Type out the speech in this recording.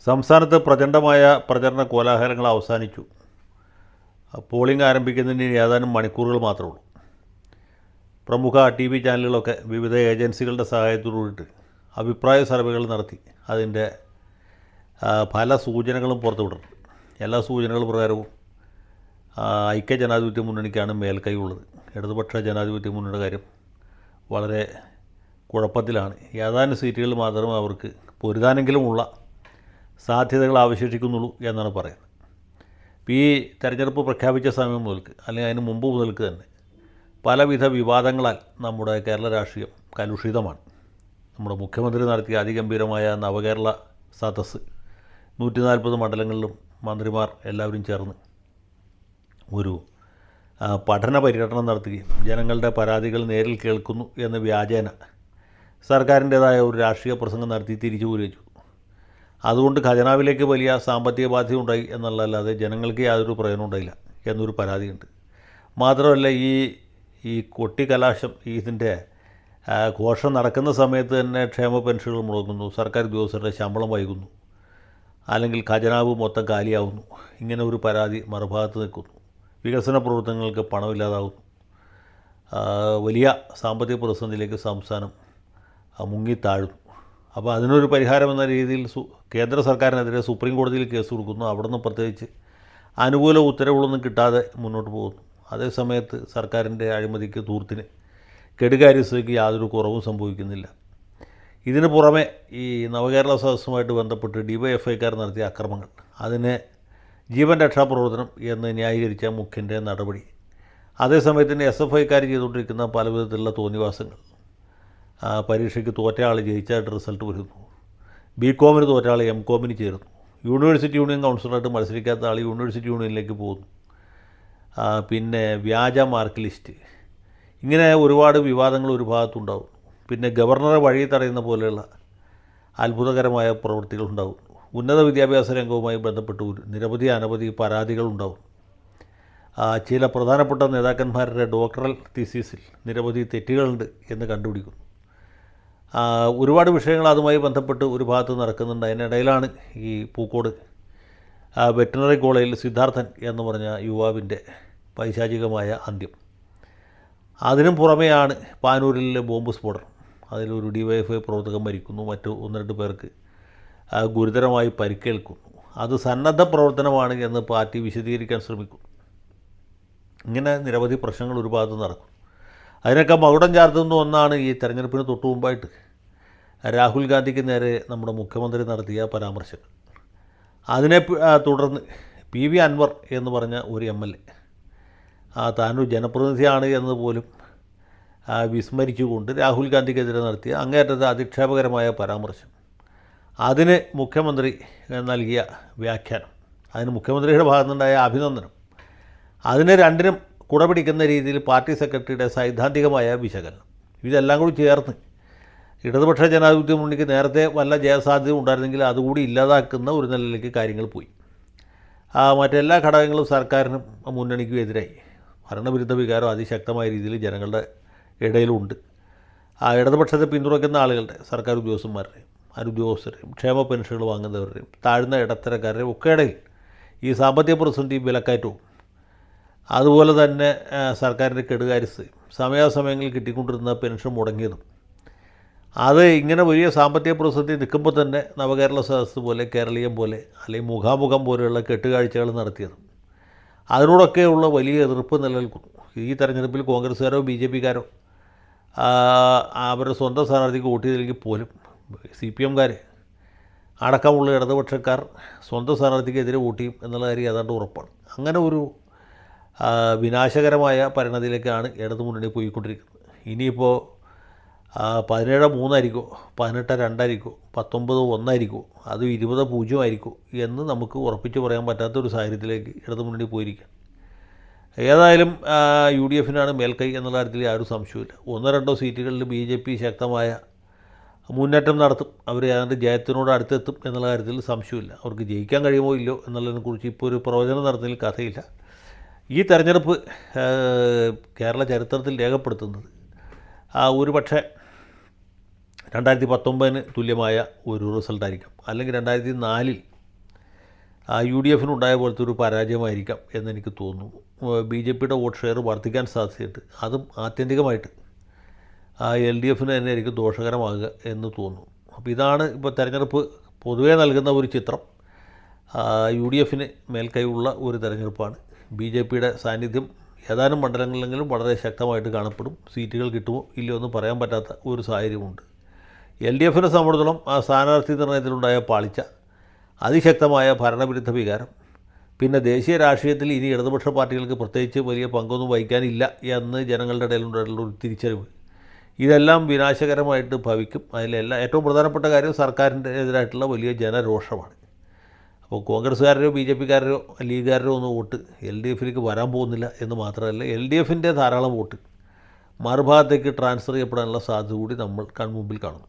സംസ്ഥാനത്ത് പ്രചണ്ഡമായ പ്രചരണ കോലാഹലങ്ങൾ അവസാനിച്ചു. പോളിംഗ് ആരംഭിക്കുന്നതിന് ഏതാനും മണിക്കൂറുകൾ മാത്രമേ ഉള്ളൂ. പ്രമുഖ TV ചാനലുകളൊക്കെ വിവിധ ഏജൻസികളുടെ സഹായത്തോടുകൂടിയിട്ട് അഭിപ്രായ സർവേകൾ നടത്തി അതിൻ്റെ പല സൂചനകളും പുറത്തുവിടുന്നുണ്ട്. എല്ലാ സൂചനകൾ പ്രകാരവും ഐക്യ ജനാധിപത്യ മുന്നണിക്കാണ് മേൽക്കൈ ഉള്ളത്. ഇടതുപക്ഷ ജനാധിപത്യ മുന്നണിയുടെ കാര്യം വളരെ കുഴപ്പത്തിലാണ്. ഏതാനും സീറ്റുകൾ മാത്രമേ അവർക്ക് പൊരുതാനെങ്കിലുമുള്ള സാധ്യതകൾ അവശേഷിക്കുന്നുള്ളൂ എന്നാണ് പറയുന്നത്. ഈ തെരഞ്ഞെടുപ്പ് പ്രഖ്യാപിച്ച സമയം മുതൽക്ക് അല്ലെങ്കിൽ അതിന് മുമ്പ് മുതൽക്ക് തന്നെ പലവിധ വിവാദങ്ങളാൽ നമ്മുടെ കേരള രാഷ്ട്രീയം കലുഷിതമാണ്. നമ്മുടെ മുഖ്യമന്ത്രി നടത്തിയ അതിഗംഭീരമായ നവകേരള സദസ്സ് 140 മണ്ഡലങ്ങളിലും മന്ത്രിമാർ എല്ലാവരും ചേർന്ന് ഒരു പഠന പര്യടനം നടത്തുകയും ജനങ്ങളുടെ പരാതികൾ നേരിൽ കേൾക്കുന്നു എന്ന വ്യാജേന സർക്കാരിൻ്റേതായ ഒരു രാഷ്ട്രീയ പ്രസംഗം നടത്തി തിരിച്ചു പോരുകയും ചെയ്തു. അതുകൊണ്ട് ഖജനാവിലേക്ക് വലിയ സാമ്പത്തിക ബാധ്യത ഉണ്ടായി എന്നുള്ളതല്ലാതെ ജനങ്ങൾക്ക് യാതൊരു പ്രയോജനം ഉണ്ടായില്ല എന്നൊരു പരാതിയുണ്ട്. മാത്രമല്ല ഈ കൊട്ടിക്കലാശം ഇതിൻ്റെ ഘോഷം നടക്കുന്ന സമയത്ത് തന്നെ ക്ഷേമ പെൻഷനുകൾ മുടങ്ങുന്നു, സർക്കാർ ഉദ്യോഗസ്ഥരുടെ ശമ്പളം വൈകുന്നു, അല്ലെങ്കിൽ ഖജനാവ് മൊത്തം കാലിയാവുന്നു. ഇങ്ങനെ ഒരു പരാതി മറുഭാഗത്ത് നിൽക്കുന്നു. വികസന പ്രവർത്തനങ്ങൾക്ക് പണമില്ലാതാവുന്നു. വലിയ സാമ്പത്തിക പ്രതിസന്ധിയിലേക്ക് സംസ്ഥാനം മുങ്ങിത്താഴുന്നു. അപ്പോൾ അതിനൊരു പരിഹാരം എന്ന രീതിയിൽ കേന്ദ്ര സർക്കാരിനെതിരെ സുപ്രീം കോടതിയിൽ കേസ് കൊടുക്കുന്നു. അവിടെ നിന്ന് പ്രത്യേകിച്ച് അനുകൂല ഉത്തരവുകളൊന്നും കിട്ടാതെ മുന്നോട്ട് പോകുന്നു. അതേസമയത്ത് സർക്കാരിൻ്റെ അഴിമതിക്ക് ധൂർത്തിന് കെടുകാര്യസ്ഥതയ്ക്ക് യാതൊരു കുറവും സംഭവിക്കുന്നില്ല. ഇതിന് പുറമെ ഈ നവകേരള സദസ്സുമായിട്ട് ബന്ധപ്പെട്ട് DYFIക്കാർ നടത്തിയ അക്രമങ്ങൾ, അതിനെ ജീവൻ രക്ഷാപ്രവർത്തനം എന്ന് ന്യായീകരിച്ച മുഖ്യൻ്റെ നടപടി, അതേസമയത്ത് തന്നെ SFIക്കാർ ചെയ്തുകൊണ്ടിരിക്കുന്ന പല വിധത്തിലുള്ള തോന്നിവാസങ്ങൾ, പരീക്ഷയ്ക്ക് തോറ്റ ആൾ ജയിച്ചായിട്ട് റിസൾട്ട് വരുന്നു, BCOമിന് തോറ്റ ആൾ MCOമിന് ചേരുന്നു, യൂണിവേഴ്സിറ്റി യൂണിയൻ കൗൺസിലറായിട്ട് മത്സരിക്കാത്ത ആൾ യൂണിവേഴ്സിറ്റി യൂണിയനിലേക്ക് പോകുന്നു, പിന്നെ വ്യാജ മാർക്ക് ലിസ്റ്റ്, ഇങ്ങനെ ഒരുപാട് വിവാദങ്ങൾ ഒരു ഭാഗത്തുണ്ടാകും. പിന്നെ ഗവർണറെ വഴി തടയുന്ന പോലെയുള്ള അത്ഭുതകരമായ പ്രവൃത്തികളുണ്ടാകും. ഉന്നത വിദ്യാഭ്യാസ രംഗവുമായി ബന്ധപ്പെട്ട് അനവധി പരാതികളുണ്ടാകും. ചില പ്രധാനപ്പെട്ട നേതാക്കന്മാരുടെ ഡോക്ടറൽ തീസീസിൽ നിരവധി തെറ്റുകളുണ്ട് എന്ന് കണ്ടുപിടിക്കുന്നു. ഒരുപാട് വിഷയങ്ങൾ അതുമായി ബന്ധപ്പെട്ട് ഒരു ഭാഗത്ത് നടക്കുന്നുണ്ട്. അതിനിടയിലാണ് ഈ പൂക്കോട് വെറ്റിനറി കോളേജിൽ സിദ്ധാർത്ഥൻ എന്ന് പറഞ്ഞ യുവാവിൻ്റെ പൈശാചികമായ അന്ത്യം. അതിനും പുറമെയാണ് പാനൂരിലെ ബോംബ് സ്ഫോടനം. അതിലൊരു DYFI പ്രവർത്തകൻ മരിക്കുന്നു, മറ്റു 1-2 പേർക്ക് ഗുരുതരമായി പരിക്കേൽക്കുന്നു. അത് സന്നദ്ധ പ്രവർത്തനമാണ് എന്ന് പാർട്ടി വിശദീകരിക്കാൻ ശ്രമിക്കുന്നു. ഇങ്ങനെ നിരവധി പ്രശ്നങ്ങൾ ഒരു ഭാഗത്ത് നടക്കും. അതിനൊക്കെ മകുടം ചാർത്തുന്ന ഒന്നാണ് ഈ തെരഞ്ഞെടുപ്പിന് തൊട്ടു മുമ്പായിട്ട് രാഹുൽ ഗാന്ധിക്ക് നേരെ നമ്മുടെ മുഖ്യമന്ത്രി നടത്തിയ പരാമർശങ്ങൾ. അതിനെ തുടർന്ന് PV അൻവർ എന്ന് പറഞ്ഞ ഒരു MLA താനൊരു ജനപ്രതിനിധിയാണ് എന്നതുപോലും വിസ്മരിച്ചുകൊണ്ട് രാഹുൽ ഗാന്ധിക്കെതിരെ നടത്തിയ അങ്ങേയറ്റത്തെ അധിക്ഷേപകരമായ പരാമർശം, അതിന് മുഖ്യമന്ത്രി നൽകിയ വ്യാഖ്യാനം, അതിന് മുഖ്യമന്ത്രിയുടെ ഭാഗത്തുനിന്നുണ്ടായ അഭിനന്ദനം, അതിനെ രണ്ടിനും കുടപിടിക്കുന്ന രീതിയിൽ പാർട്ടി സെക്രട്ടറിയുടെ സൈദ്ധാന്തികമായ വിശകലനം, ഇതെല്ലാം കൂടി ചേർന്ന് ഇടതുപക്ഷ ജനാധിപത്യ മുന്നണിക്ക് നേരത്തെ വല്ല ജയസാധ്യത ഉണ്ടായിരുന്നെങ്കിൽ അതുകൂടി ഇല്ലാതാക്കുന്ന ഒരു നിലയിലേക്ക് കാര്യങ്ങൾ പോയി. മറ്റെല്ലാ ഘടകങ്ങളും സർക്കാരിനും മുന്നണിക്കും എതിരായി. ഭരണവിരുദ്ധ വികാരം അതിശക്തമായ രീതിയിൽ ജനങ്ങളുടെ ഇടയിലുണ്ട്. ഇടതുപക്ഷത്തെ പിന്തുണയ്ക്കുന്ന ആളുകളുടെ, സർക്കാർ ഉദ്യോഗസ്ഥന്മാരുടെയും അനുദ്യോഗസ്ഥരുടെയും ക്ഷേമ പെൻഷനുകൾ വാങ്ങുന്നവരുടെയും താഴ്ന്ന ഇടത്തരക്കാരുടെയും ഒക്കെ ഇടയിൽ ഈ സാമ്പത്തിക പ്രതിസന്ധി, വിലക്കയറ്റവും അതുപോലെ തന്നെ സർക്കാരിൻ്റെ കെടുകാര്യസ്ഥയും സമയാസമയങ്ങളിൽ കിട്ടിക്കൊണ്ടിരുന്ന പെൻഷൻ മുടങ്ങിയതും, അത് ഇങ്ങനെ വലിയ സാമ്പത്തിക പ്രതിസന്ധി നിൽക്കുമ്പോൾ തന്നെ നവകേരള സദസ്സ് പോലെ, കേരളീയം പോലെ, അല്ലെങ്കിൽ മുഖാമുഖം പോലെയുള്ള കെട്ടുകാഴ്ചകൾ നടത്തിയതും, അതിനോടൊക്കെയുള്ള വലിയ എതിർപ്പ് നിലനിൽക്കുന്നു. ഈ തെരഞ്ഞെടുപ്പിൽ കോൺഗ്രസ്സുകാരോ BJPക്കാരോ അവരുടെ സ്വന്തം സ്ഥാനാർത്ഥിക്ക് വോട്ട് ചെയ്തില്ലെങ്കിൽ പോലും CPMകാർ അടക്കമുള്ള ഇടതുപക്ഷക്കാർ സ്വന്തം സ്ഥാനാർത്ഥിക്കെതിരെ വോട്ട് ചെയ്യും എന്നുള്ള കാര്യം ഏതാണ്ട് ഉറപ്പാണ്. അങ്ങനെ ഒരു വിനാശകരമായ പരിണതിയിലേക്കാണ് ഇടതുമുന്നണി പോയിക്കൊണ്ടിരിക്കുന്നത്. ഇനിയിപ്പോൾ 17-3 ആയിരിക്കോ, 18-2 ആയിരിക്കോ, 19-1 ആയിരിക്കോ, അത് 20-0 ആയിരിക്കോ എന്ന് നമുക്ക് ഉറപ്പിച്ച് പറയാൻ പറ്റാത്തൊരു സാഹചര്യത്തിലേക്ക് ഇടതുമുന്നണി പോയിരിക്കുക. ഏതായാലും UDFനാണ് മേൽക്കൈ എന്നുള്ള കാര്യത്തിൽ യാതൊരു സംശയമില്ല. 1-2 സീറ്റുകളിൽ BJP ശക്തമായ മുന്നേറ്റം നടത്തും. അവർ ഏതാണ്ട് ജയത്തിനോട് അടുത്തെത്തും എന്നുള്ള കാര്യത്തിൽ സംശയമില്ല. അവർക്ക് ജയിക്കാൻ കഴിയുമോ ഇല്ലയോ എന്നുള്ളതിനെക്കുറിച്ച് ഇപ്പോൾ ഒരു പ്രവചനം നടത്തുന്നതിൽ കഥയില്ല. ഈ തെരഞ്ഞെടുപ്പ് കേരള ചരിത്രത്തിൽ രേഖപ്പെടുത്തുന്നത് ഒരു പക്ഷേ 2019 തുല്യമായ ഒരു റിസൾട്ടായിരിക്കും. അല്ലെങ്കിൽ 2004 യു ഡി എഫിനുണ്ടായ പോലത്തെ ഒരു പരാജയമായിരിക്കാം എന്നെനിക്ക് തോന്നുന്നു. ബി ജെ പിയുടെ വോട്ട് ഷെയർ വർദ്ധിക്കാൻ സാധ്യതയുണ്ട്. അതും ആത്യന്തികമായിട്ട് എൽ ഡി എഫിന് തന്നെ ആയിരിക്കും ദോഷകരമാകുക എന്ന് തോന്നുന്നു. അപ്പോൾ ഇതാണ് ഇപ്പോൾ തെരഞ്ഞെടുപ്പ് പൊതുവേ നൽകുന്ന ഒരു ചിത്രം. യു ഡി എഫിന് മേൽക്കൈയുള്ള ഒരു തെരഞ്ഞെടുപ്പാണ്. ബി ജെ പിയുടെ സാന്നിധ്യം ഏതാനും മണ്ഡലങ്ങളിലെങ്കിലും വളരെ ശക്തമായിട്ട് കാണപ്പെടും. സീറ്റുകൾ കിട്ടുമോ ഇല്ലയോ എന്ന് പറയാൻ പറ്റാത്ത ഒരു സാഹചര്യമുണ്ട്. എൽ ഡി എഫിനെ സംബന്ധിച്ചിടത്തോളം സ്ഥാനാർത്ഥി നിർണ്ണയത്തിലുണ്ടായ പാളിച്ച, അതിശക്തമായ ഭരണവിരുദ്ധ വികാരം, പിന്നെ ദേശീയ രാഷ്ട്രീയത്തിൽ ഇനി ഇടതുപക്ഷ പാർട്ടികൾക്ക് പ്രത്യേകിച്ച് വലിയ പങ്കൊന്നും വഹിക്കാനില്ല എന്ന് ജനങ്ങളുടെ ഇടയിലുണ്ടായിട്ടുള്ള ഒരു തിരിച്ചറിവ്, ഇതെല്ലാം വിനാശകരമായിട്ട് ഭവിക്കും. ഏറ്റവും പ്രധാനപ്പെട്ട കാര്യം സർക്കാരിൻ്റെ എതിരായിട്ടുള്ള വലിയ ജനരോഷമാണ്. അപ്പോൾ കോൺഗ്രസ്സുകാരോ ബി ജെ പിക്കാരോ ലീഗുകാരോ ഒന്നും വോട്ട് എൽ ഡി എഫിലേക്ക് വരാൻ പോകുന്നില്ല എന്ന് മാത്രമല്ല, എൽ ഡി എഫിൻ്റെ ധാരാളം വോട്ട് മറുഭാഗത്തേക്ക് ട്രാൻസ്ഫർ ചെയ്യപ്പെടാനുള്ള സാധ്യത കൂടി നമ്മൾ കൺമുമ്പിൽ കാണുന്നു.